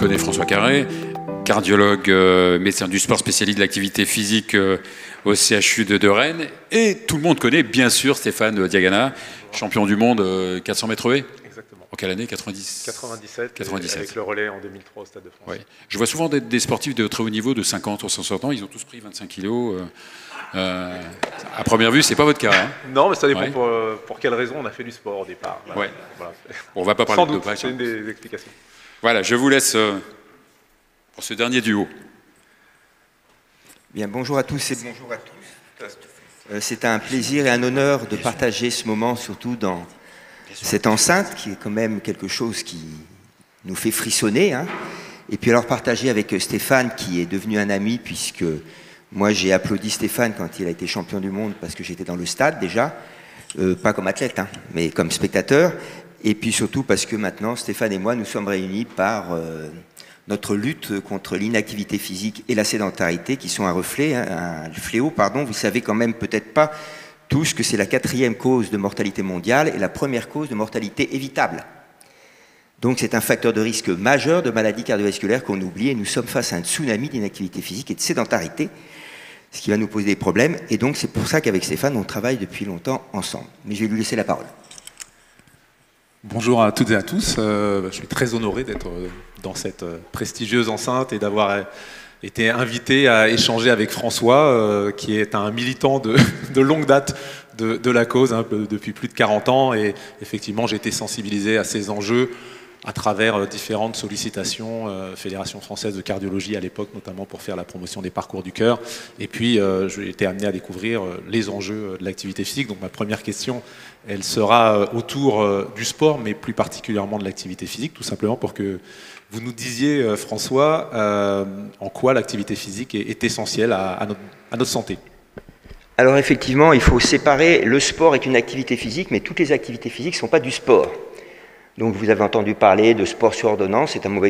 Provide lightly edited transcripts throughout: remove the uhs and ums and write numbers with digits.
connaît François Carré, cardiologue, médecin du sport, spécialiste de l'activité physique au CHU de Rennes. Et tout le monde connaît bien sûr Stéphane Diagana, champion du monde 400 mètres haies. Exactement. En quelle année? 97, avec le relais en 2003 au Stade de France. Ouais. Je vois souvent des sportifs de très haut niveau de 50 ou 60 ans, ils ont tous pris 25 kilos. À première vue, c'est pas votre cas. Hein. Non, mais ça dépend pour quelle raison on a fait du sport au départ. Voilà. Ouais. Voilà. On va pas parler Sans de doute, dopage. c'est une des explications. Voilà, je vous laisse pour ce dernier duo. Bien, bonjour à tous et bonjour à tous. C'est un plaisir et un honneur de partager ce moment, surtout dans cette enceinte, qui est quand même quelque chose qui nous fait frissonner. Hein. Et puis alors partager avec Stéphane, qui est devenu un ami, puisque moi j'ai applaudi Stéphane quand il a été champion du monde, parce que j'étais dans le stade déjà, pas comme athlète, hein, mais comme spectateur. Et puis surtout parce que maintenant, Stéphane et moi, nous sommes réunis par notre lutte contre l'inactivité physique et la sédentarité, qui sont un reflet, hein, un fléau, pardon. Vous savez quand même peut-être pas tous que c'est la 4e cause de mortalité mondiale et la première cause de mortalité évitable. Donc c'est un facteur de risque majeur de maladies cardiovasculaires qu'on oublie, et nous sommes face à un tsunami d'inactivité physique et de sédentarité, ce qui va nous poser des problèmes. Et donc c'est pour ça qu'avec Stéphane, on travaille depuis longtemps ensemble. Mais je vais lui laisser la parole. Bonjour à toutes et à tous. Je suis très honoré d'être dans cette prestigieuse enceinte et d'avoir été invité à échanger avec François, qui est un militant de longue date de la cause, hein, depuis plus de 40 ans. Et effectivement, j'ai été sensibilisé à ces enjeux à travers différentes sollicitations, Fédération française de cardiologie à l'époque, notamment pour faire la promotion des parcours du cœur. Et puis, j'ai été amené à découvrir les enjeux de l'activité physique. Donc ma première question, elle sera autour du sport, mais plus particulièrement de l'activité physique, tout simplement pour que vous nous disiez, François, en quoi l'activité physique est essentielle à notre santé. Alors effectivement, il faut séparer le sport est une activité physique, mais toutes les activités physiques ne sont pas du sport. Donc vous avez entendu parler de sport sur ordonnance, c'est à mon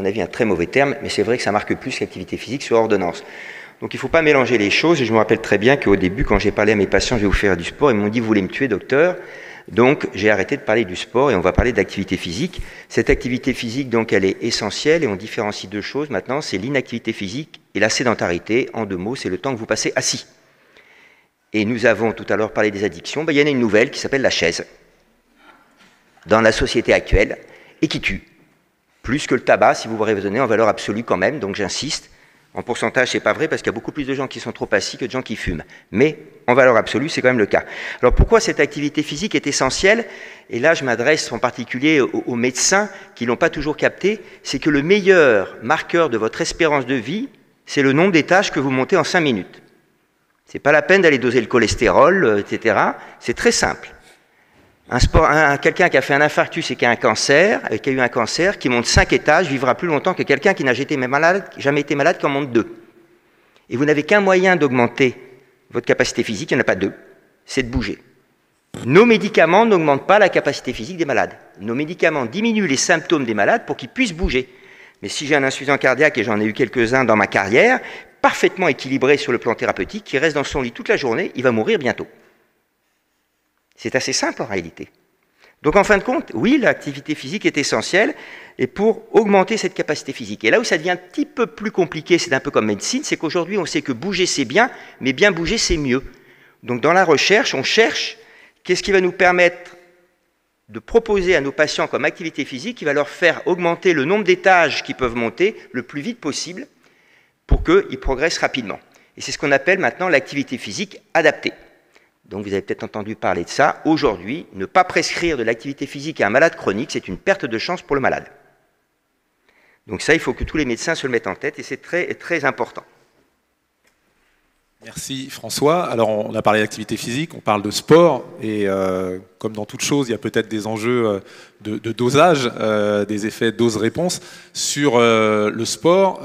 avis un très mauvais terme, mais c'est vrai que ça marque plus l'activité physique sur ordonnance. Donc il ne faut pas mélanger les choses, et je me rappelle très bien qu'au début, quand j'ai parlé à mes patients, je vais vous faire du sport, ils m'ont dit, vous voulez me tuer, docteur? Donc j'ai arrêté de parler du sport et on va parler d'activité physique. Cette activité physique, donc, elle est essentielle et on différencie deux choses maintenant, c'est l'inactivité physique et la sédentarité. En 2 mots, c'est le temps que vous passez assis. Et nous avons tout à l'heure parlé des addictions, il y en a une nouvelle qui s'appelle la chaise, dans la société actuelle, et qui tue. Plus que le tabac, si vous vous raisonnez en valeur absolue quand même, donc j'insiste. En pourcentage, c'est pas vrai, parce qu'il y a beaucoup plus de gens qui sont trop assis que de gens qui fument. Mais en valeur absolue, c'est quand même le cas. Alors pourquoi cette activité physique est essentielle? Et là, je m'adresse en particulier aux médecins qui ne l'ont pas toujours capté. C'est que le meilleur marqueur de votre espérance de vie, c'est le nombre d'étages que vous montez en 5 minutes. C'est pas la peine d'aller doser le cholestérol, etc. C'est très simple. Quelqu'un qui a fait un infarctus et qui a eu un cancer, qui monte 5 étages, vivra plus longtemps que quelqu'un qui n'a jamais été malade, qui en monte 2. Et vous n'avez qu'un moyen d'augmenter votre capacité physique, il n'y en a pas 2, c'est de bouger. Nos médicaments n'augmentent pas la capacité physique des malades. Nos médicaments diminuent les symptômes des malades pour qu'ils puissent bouger. Mais si j'ai un insuffisant cardiaque, et j'en ai eu quelques-uns dans ma carrière, parfaitement équilibré sur le plan thérapeutique, qui reste dans son lit toute la journée, il va mourir bientôt. C'est assez simple en réalité. Donc en fin de compte, oui, l'activité physique est essentielle et pour augmenter cette capacité physique. Et là où ça devient un petit peu plus compliqué, c'est un peu comme médecine, c'est qu'aujourd'hui on sait que bouger c'est bien, mais bien bouger c'est mieux. Donc dans la recherche, on cherche qu'est-ce qui va nous permettre de proposer à nos patients comme activité physique qui va leur faire augmenter le nombre d'étages qu'ils peuvent monter le plus vite possible pour qu'ils progressent rapidement. Et c'est ce qu'on appelle maintenant l'activité physique adaptée. Donc vous avez peut-être entendu parler de ça. Aujourd'hui, ne pas prescrire de l'activité physique à un malade chronique, c'est une perte de chance pour le malade. Donc ça, il faut que tous les médecins se le mettent en tête et c'est très, très important. Merci François. Alors on a parlé d'activité physique, on parle de sport et comme dans toute chose, il y a peut-être des enjeux de dosage, des effets dose-réponse. Sur le sport,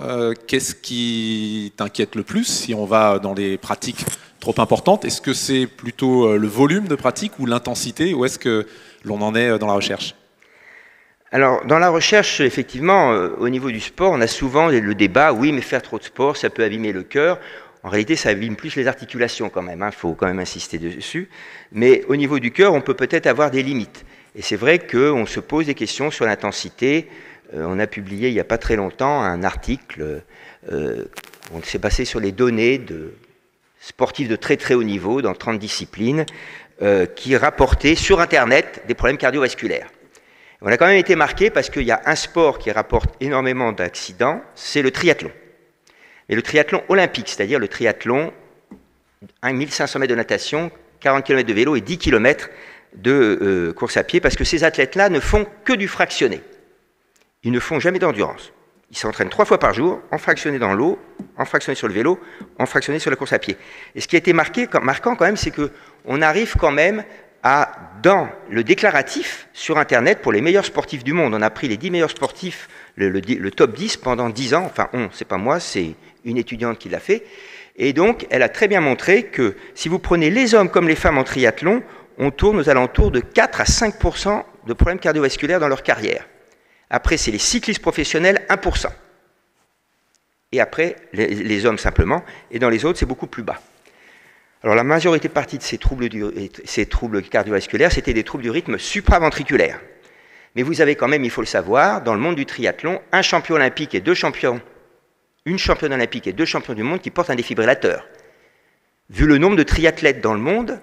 qu'est-ce qui t'inquiète le plus si on va dans les pratiques trop importantes? Est-ce que c'est plutôt le volume de pratique ou l'intensité, ou est-ce que l'on en est dans la recherche? Alors, dans la recherche, effectivement, au niveau du sport, on a souvent le débat, oui, mais faire trop de sport, ça peut abîmer le cœur. En réalité, ça abîme plus les articulations quand même, il faut quand même insister dessus. Mais au niveau du cœur, on peut peut-être avoir des limites. Et c'est vrai qu'on se pose des questions sur l'intensité. on a publié il n'y a pas très longtemps un article, on s'est basé sur les données de sportifs de très très haut niveau dans 30 disciplines, qui rapportaient sur Internet des problèmes cardiovasculaires. On a quand même été marqué parce qu'il y a un sport qui rapporte énormément d'accidents, c'est le triathlon. Et le triathlon olympique, c'est-à-dire le triathlon 1500 mètres de natation, 40 km de vélo et 10 km de course à pied, parce que ces athlètes-là ne font que du fractionné. Ils ne font jamais d'endurance. Ils s'entraînent 3 fois par jour, en fractionné dans l'eau, en fractionné sur le vélo, en fractionné sur la course à pied. Et ce qui a été marquant quand même, c'est qu'on arrive quand même à, dans le déclaratif sur Internet, pour les meilleurs sportifs du monde, on a pris les 10 meilleurs sportifs, le top 10 pendant 10 ans, enfin c'est pas moi, c'est une étudiante qui l'a fait, et donc elle a très bien montré que si vous prenez les hommes comme les femmes en triathlon, on tourne aux alentours de 4 à 5% de problèmes cardiovasculaires dans leur carrière. Après, c'est les cyclistes professionnels, 1%. Et après, les hommes simplement, et dans les autres, c'est beaucoup plus bas. Alors la majorité partie de ces troubles cardiovasculaires, c'était des troubles du rythme supraventriculaire. Mais vous avez quand même, il faut le savoir, dans le monde du triathlon, un champion olympique et 2 champions, une championne olympique et 2 champions du monde qui portent un défibrillateur. Vu le nombre de triathlètes dans le monde,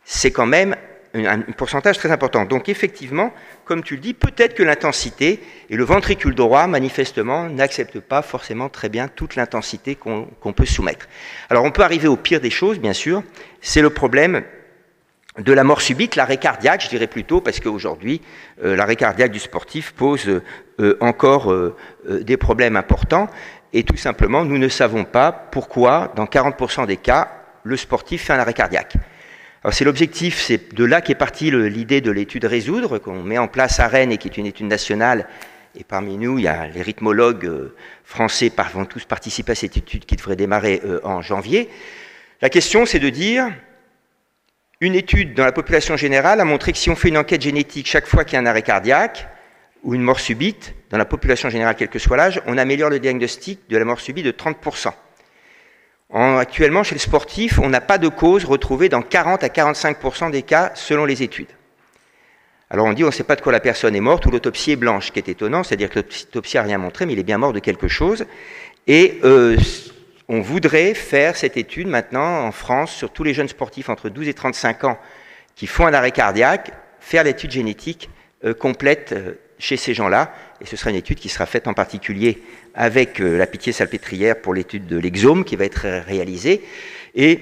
c'est quand même un pourcentage très important. Donc effectivement, comme tu le dis, peut-être que l'intensité, et le ventricule droit, manifestement, n'accepte pas forcément très bien toute l'intensité qu'on peut soumettre. Alors on peut arriver au pire des choses, bien sûr, c'est le problème de la mort subite, l'arrêt cardiaque, je dirais plutôt, parce qu'aujourd'hui, l'arrêt cardiaque du sportif pose encore des problèmes importants, et tout simplement, nous ne savons pas pourquoi, dans 40% des cas, le sportif fait un arrêt cardiaque. Alors c'est l'objectif, c'est de là qu'est partie l'idée de l'étude Résoudre, qu'on met en place à Rennes et qui est une étude nationale. Et parmi nous, il y a les rythmologues français vont tous participer à cette étude qui devrait démarrer en janvier. La question, c'est de dire, une étude dans la population générale a montré que si on fait une enquête génétique chaque fois qu'il y a un arrêt cardiaque ou une mort subite, dans la population générale, quel que soit l'âge, on améliore le diagnostic de la mort subite de 30%. Actuellement, chez le sportif, on n'a pas de cause retrouvée dans 40 à 45% des cas selon les études. Alors on dit on ne sait pas de quoi la personne est morte ou l'autopsie est blanche, ce qui est étonnant, c'est-à-dire que l'autopsie n'a rien montré, mais il est bien mort de quelque chose. Et on voudrait faire cette étude maintenant en France sur tous les jeunes sportifs entre 12 et 35 ans qui font un arrêt cardiaque, faire l'étude génétique complète chez ces gens-là, et ce sera une étude qui sera faite en particulier avec la Pitié-Salpêtrière pour l'étude de l'exome qui va être réalisée, et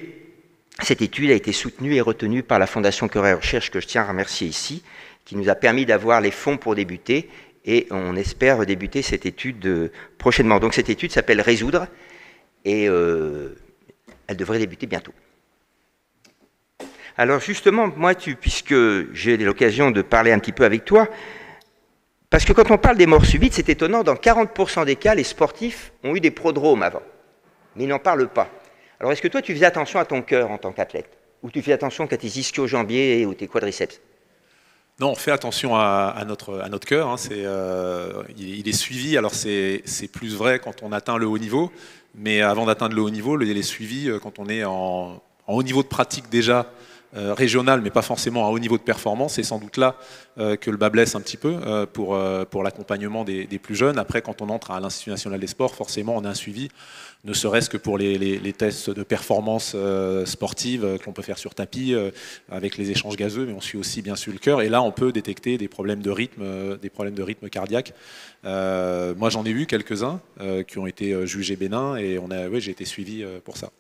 cette étude a été soutenue et retenue par la Fondation Cœur et Recherche, que je tiens à remercier ici, qui nous a permis d'avoir les fonds pour débuter, et on espère débuter cette étude prochainement. Donc cette étude s'appelle Résoudre, et elle devrait débuter bientôt. Alors justement, moi, puisque j'ai l'occasion de parler un petit peu avec toi, parce que quand on parle des morts subites, c'est étonnant, dans 40% des cas, les sportifs ont eu des prodromes avant, mais ils n'en parlent pas. Alors est-ce que toi, tu faisais attention à ton cœur en tant qu'athlète? Ou tu fais attention à tes ischio-jambiers ou tes quadriceps? Non, on fait attention à notre cœur. Hein, il est suivi. Alors c'est plus vrai quand on atteint le haut niveau, mais avant d'atteindre le haut niveau, il est suivi quand on est en haut niveau de pratique déjà régional, mais pas forcément à haut niveau de performance. C'est sans doute là que le bas blesse un petit peu pour l'accompagnement des plus jeunes. Après, quand on entre à l'Institut national des sports, forcément, on a un suivi, ne serait-ce que pour les tests de performance sportive qu'on peut faire sur tapis avec les échanges gazeux, mais on suit aussi bien sûr le cœur. Et là, on peut détecter des problèmes de rythme cardiaque. Moi, j'en ai eu quelques-uns qui ont été jugés bénins et j'ai été suivi pour ça.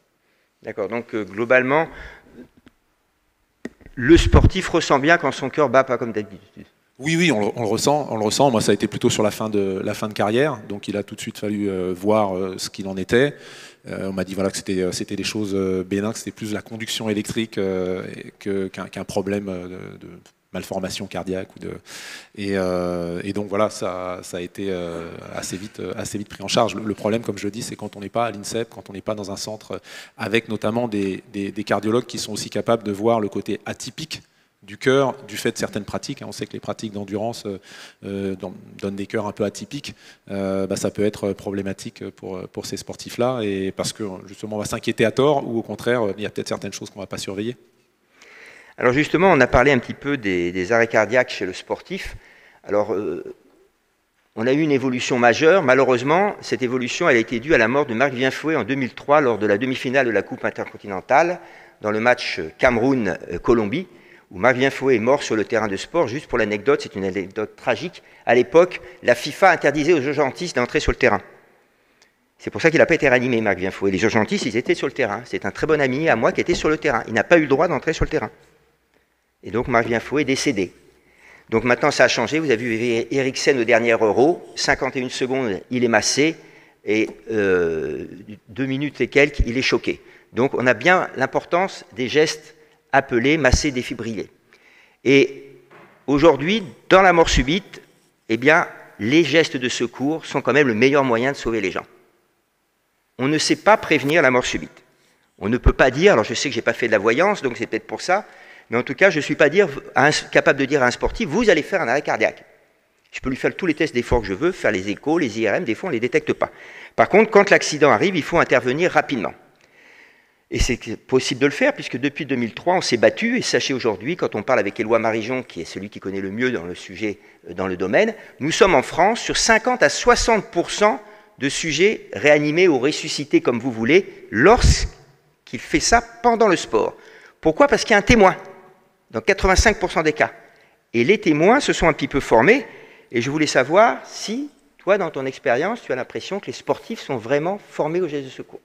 D'accord. Donc globalement, le sportif ressent bien quand son cœur bat pas comme d'habitude. Oui, on le ressent. Moi, ça a été plutôt sur la fin de carrière, donc il a tout de suite fallu voir ce qu'il en était. On m'a dit voilà, que c'était des choses bénins, que c'était plus la conduction électrique qu'un problème de malformation cardiaque. Et donc voilà, ça a été assez vite pris en charge. Le problème, comme je le dis, c'est quand on n'est pas à l'INSEP, quand on n'est pas dans un centre avec notamment des cardiologues qui sont aussi capables de voir le côté atypique du cœur, du fait de certaines pratiques. On sait que les pratiques d'endurance donnent des cœurs un peu atypiques. Ça peut être problématique pour ces sportifs-là, et parce que justement on va s'inquiéter à tort, ou au contraire, il y a peut-être certaines choses qu'on ne va pas surveiller. Alors justement, on a parlé un petit peu des arrêts cardiaques chez le sportif. Alors, on a eu une évolution majeure. Malheureusement, cette évolution elle a été due à la mort de Marc Vienfoué en 2003 lors de la demi-finale de la Coupe intercontinentale dans le match Cameroun-Colombie, où Marc Vienfoué est mort sur le terrain de sport. Juste pour l'anecdote, c'est une anecdote tragique. À l'époque, la FIFA interdisait aux urgentistes d'entrer sur le terrain. C'est pour ça qu'il n'a pas été réanimé, Marc Vienfoué. Les urgentistes, ils étaient sur le terrain. C'est un très bon ami à moi qui était sur le terrain. Il n'a pas eu le droit d'entrer sur le terrain. Et donc, Marc Vienfoué est décédé. Donc maintenant, ça a changé. Vous avez vu Eriksen au dernier Euro. 51 secondes, il est massé. Et 2 minutes et quelques, il est choqué. Donc, on a bien l'importance des gestes appelés massés, défibrillés. Et aujourd'hui, dans la mort subite, eh bien, les gestes de secours sont quand même le meilleur moyen de sauver les gens. On ne sait pas prévenir la mort subite. On ne peut pas dire, alors je sais que je n'ai pas fait de la voyance, donc c'est peut-être pour ça, mais en tout cas, je ne suis pas capable de dire à un sportif, vous allez faire un arrêt cardiaque. Je peux lui faire tous les tests d'effort que je veux, faire les échos, les IRM, des fois on ne les détecte pas. Par contre, quand l'accident arrive, il faut intervenir rapidement. Et c'est possible de le faire, puisque depuis 2003, on s'est battu, et sachez aujourd'hui, quand on parle avec Éloi Marijon, qui est celui qui connaît le mieux dans le sujet, dans le domaine, nous sommes en France sur 50 à 60% de sujets réanimés ou ressuscités, comme vous voulez, lorsqu'il fait ça pendant le sport. Pourquoi? Parce qu'il y a un témoin, dans 85% des cas. Et les témoins se sont un petit peu formés, et je voulais savoir si, toi, dans ton expérience, tu as l'impression que les sportifs sont vraiment formés aux gestes de secours.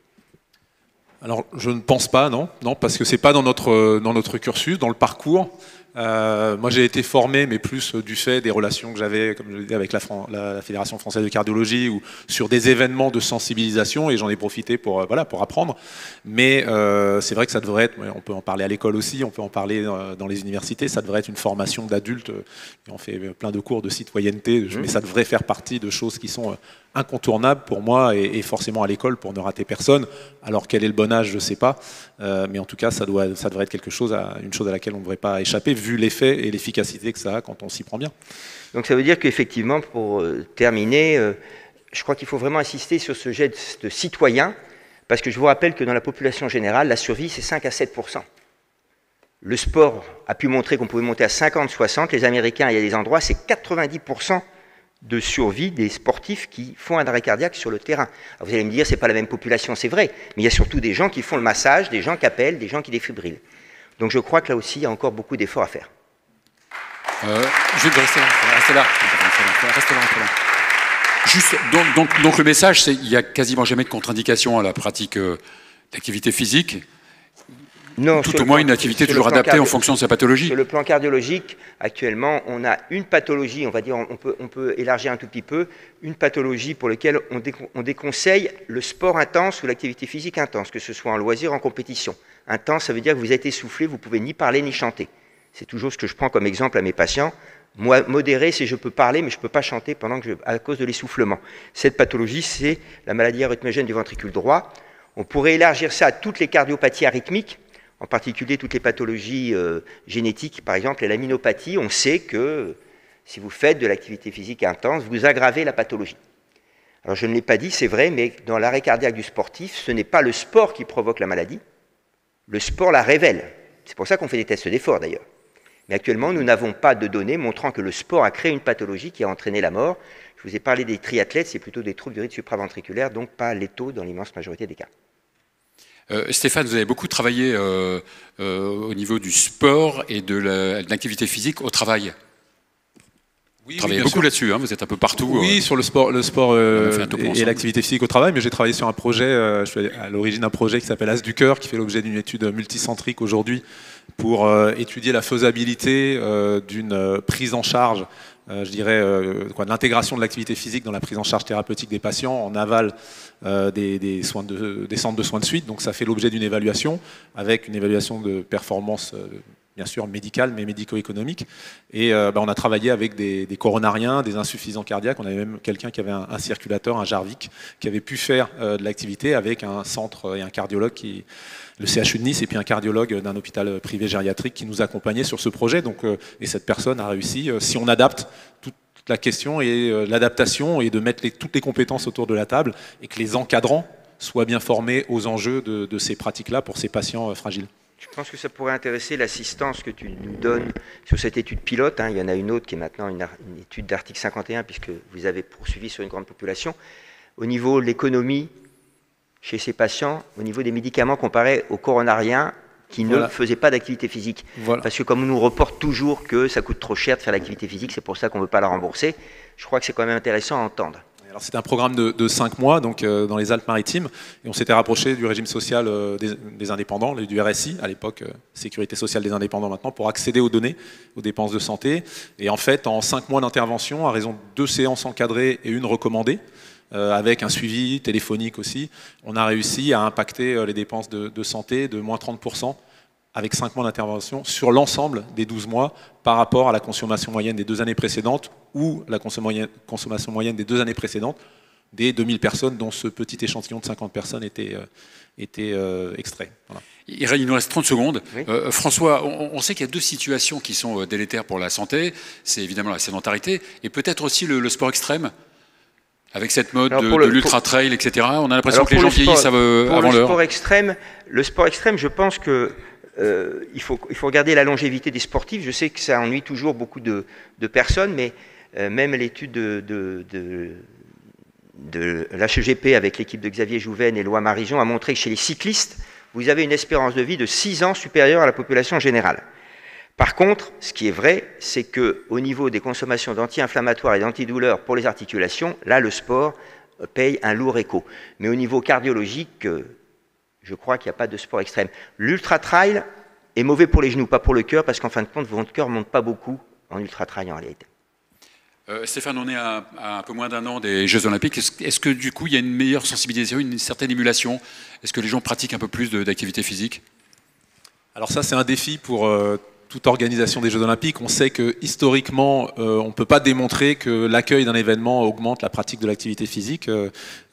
Alors, je ne pense pas, non, parce que c'est pas dans notre cursus, dans le parcours. Moi, j'ai été formé, mais plus du fait des relations que j'avais, comme je le disais, avec la Fédération française de cardiologie ou sur des événements de sensibilisation, et j'en ai profité pour apprendre. Mais c'est vrai que ça devrait être, on peut en parler à l'école aussi, on peut en parler dans les universités, ça devrait être une formation d'adultes. On fait plein de cours de citoyenneté, mais ça devrait faire partie de choses qui sont incontournable pour moi et forcément à l'école pour ne rater personne. Alors quel est le bon âge, je ne sais pas, mais en tout cas ça devrait être une chose à laquelle on ne devrait pas échapper vu l'effet et l'efficacité que ça a quand on s'y prend bien. Donc ça veut dire qu'effectivement, pour terminer, je crois qu'il faut vraiment insister sur ce geste citoyen, parce que je vous rappelle que dans la population générale, la survie c'est 5 à 7%. Le sport a pu montrer qu'on pouvait monter à 50-60, les Américains, il y a des endroits, c'est 90% de survie des sportifs qui font un arrêt cardiaque sur le terrain. Alors vous allez me dire, c'est pas la même population, c'est vrai, mais il y a surtout des gens qui font le massage, des gens qui appellent, des gens qui défibrillent. Donc je crois que là aussi, il y a encore beaucoup d'efforts à faire. Juste restez là. Juste, donc le message, c'est qu'il n'y a quasiment jamais de contre-indication à la pratique d'activité physique. Non, tout au moins une activité toujours adaptée en fonction de sa pathologie. Sur le plan cardiologique, actuellement, on a une pathologie, on va dire, on peut élargir un tout petit peu, une pathologie pour laquelle on déconseille le sport intense ou l'activité physique intense, que ce soit en loisir ou en compétition. Intense, ça veut dire que vous êtes essoufflé, vous ne pouvez ni parler ni chanter. C'est toujours ce que je prends comme exemple à mes patients. Moi, modéré, c'est je peux parler, mais je ne peux pas chanter à cause de l'essoufflement. Cette pathologie, c'est la maladie arythmogène du ventricule droit. On pourrait élargir ça à toutes les cardiopathies arythmiques, en particulier toutes les pathologies génétiques, par exemple, et l'aminopathie. On sait que si vous faites de l'activité physique intense, vous aggravez la pathologie. Alors je ne l'ai pas dit, c'est vrai, mais dans l'arrêt cardiaque du sportif, ce n'est pas le sport qui provoque la maladie, le sport la révèle. C'est pour ça qu'on fait des tests d'effort d'ailleurs. Mais actuellement, nous n'avons pas de données montrant que le sport a créé une pathologie qui a entraîné la mort. Je vous ai parlé des triathlètes, c'est plutôt des troubles du rythme supraventriculaire, donc pas létaux dans l'immense majorité des cas. Stéphane, vous avez beaucoup travaillé au niveau du sport et de l'activité physique au travail. Oui, vous travaillez beaucoup là-dessus, hein, vous êtes un peu partout. Oui, sur le sport et l'activité physique au travail, mais j'ai travaillé sur un projet, je suis à l'origine d'un projet qui s'appelle As du Cœur, qui fait l'objet d'une étude multicentrique aujourd'hui pour étudier la faisabilité d'une prise en charge, je dirais, de l'intégration de l'activité physique dans la prise en charge thérapeutique des patients en aval des centres de soins de suite. Donc ça fait l'objet d'une évaluation, avec une évaluation de performance bien sûr médicale, mais médico-économique. Et on a travaillé avec des coronariens, des insuffisants cardiaques. On avait même quelqu'un qui avait un circulateur, un Jarvik, qui avait pu faire de l'activité avec un centre et un cardiologue, le CHU de Nice, et puis un cardiologue d'un hôpital privé gériatrique qui nous accompagnait sur ce projet. Donc, et cette personne a réussi, si on adapte, toute la question est l'adaptation et de mettre toutes les compétences autour de la table et que les encadrants soient bien formés aux enjeux de ces pratiques-là pour ces patients fragiles. Je pense que ça pourrait intéresser l'assistance que tu nous donnes sur cette étude pilote. Il y en a une autre qui est maintenant une étude d'article 51, puisque vous avez poursuivi sur une grande population. Au niveau de l'économie, chez ces patients, au niveau des médicaments comparés aux coronariens qui ne faisaient pas d'activité physique. Parce que comme on nous reporte toujours que ça coûte trop cher de faire l'activité physique, c'est pour ça qu'on ne veut pas la rembourser, je crois que c'est quand même intéressant à entendre. C'est un programme de 5 mois donc, dans les Alpes-Maritimes, et on s'était rapproché du régime social des indépendants, du RSI, à l'époque Sécurité sociale des indépendants maintenant, pour accéder aux données, aux dépenses de santé. Et en fait, en 5 mois d'intervention, à raison de 2 séances encadrées et une recommandée, avec un suivi téléphonique aussi, on a réussi à impacter les dépenses de santé de moins 30%, avec 5 mois d'intervention sur l'ensemble des 12 mois par rapport à la consommation moyenne des 2 années précédentes ou la consommation moyenne des 2 années précédentes des 2000 personnes dont ce petit échantillon de 50 personnes était extrait. Voilà. Il nous reste 30 secondes. Oui. François, on sait qu'il y a 2 situations qui sont délétères pour la santé. C'est évidemment la sédentarité et peut-être aussi le sport extrême. Avec cette mode de l'ultra-trail, etc. On a l'impression que les gens vieillissent avant l'heure. Le sport extrême, je pense que il faut regarder la longévité des sportifs. Je sais que ça ennuie toujours beaucoup de personnes, mais même l'étude de l'HEGP avec l'équipe de Xavier Jouven et Loa Marijon a montré que chez les cyclistes, vous avez une espérance de vie de 6 ans supérieure à la population générale. Par contre, ce qui est vrai, c'est qu'au niveau des consommations d'anti-inflammatoires et d'antidouleurs pour les articulations, là, le sport paye un lourd écho. Mais au niveau cardiologique, je crois qu'il n'y a pas de sport extrême. L'ultra-trail est mauvais pour les genoux, pas pour le cœur, parce qu'en fin de compte, votre cœur ne monte pas beaucoup en ultra-trail en réalité. Stéphane, on est à un peu moins d'1 an des Jeux Olympiques. Est-ce que du coup, il y a une meilleure sensibilisation, une certaine émulation? Est-ce que les gens pratiquent un peu plus d'activité physique? Alors ça, c'est un défi pour toute organisation des Jeux Olympiques. On sait que historiquement, on ne peut pas démontrer que l'accueil d'un événement augmente la pratique de l'activité physique.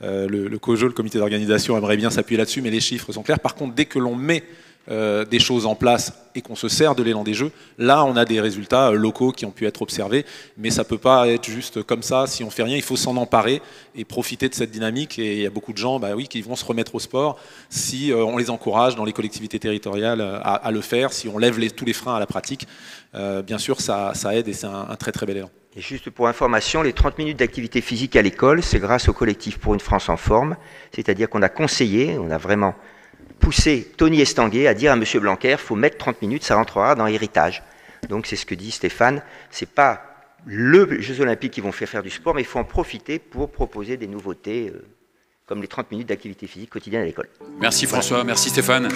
Le COJO, le comité d'organisation, aimerait bien s'appuyer là-dessus, mais les chiffres sont clairs. Par contre, dès que l'on met des choses en place et qu'on se sert de l'élan des Jeux, là on a des résultats locaux qui ont pu être observés, mais ça ne peut pas être juste comme ça, si on ne fait rien, il faut s'en emparer et profiter de cette dynamique, et il y a beaucoup de gens qui vont se remettre au sport si on les encourage dans les collectivités territoriales à le faire, si on lève tous les freins à la pratique, bien sûr ça aide et c'est un très très bel élan. Et juste pour information, les 30 minutes d'activité physique à l'école, c'est grâce au collectif Pour une France en forme, c'est-à-dire qu'on a conseillé, on a vraiment poussé Tony Estanguet à dire à M. Blanquer, il faut mettre 30 minutes, ça rentrera dans l'héritage. Donc c'est ce que dit Stéphane, c'est pas les Jeux Olympiques qui vont faire du sport, mais il faut en profiter pour proposer des nouveautés comme les 30 minutes d'activité physique quotidienne à l'école. Merci François, merci Stéphane.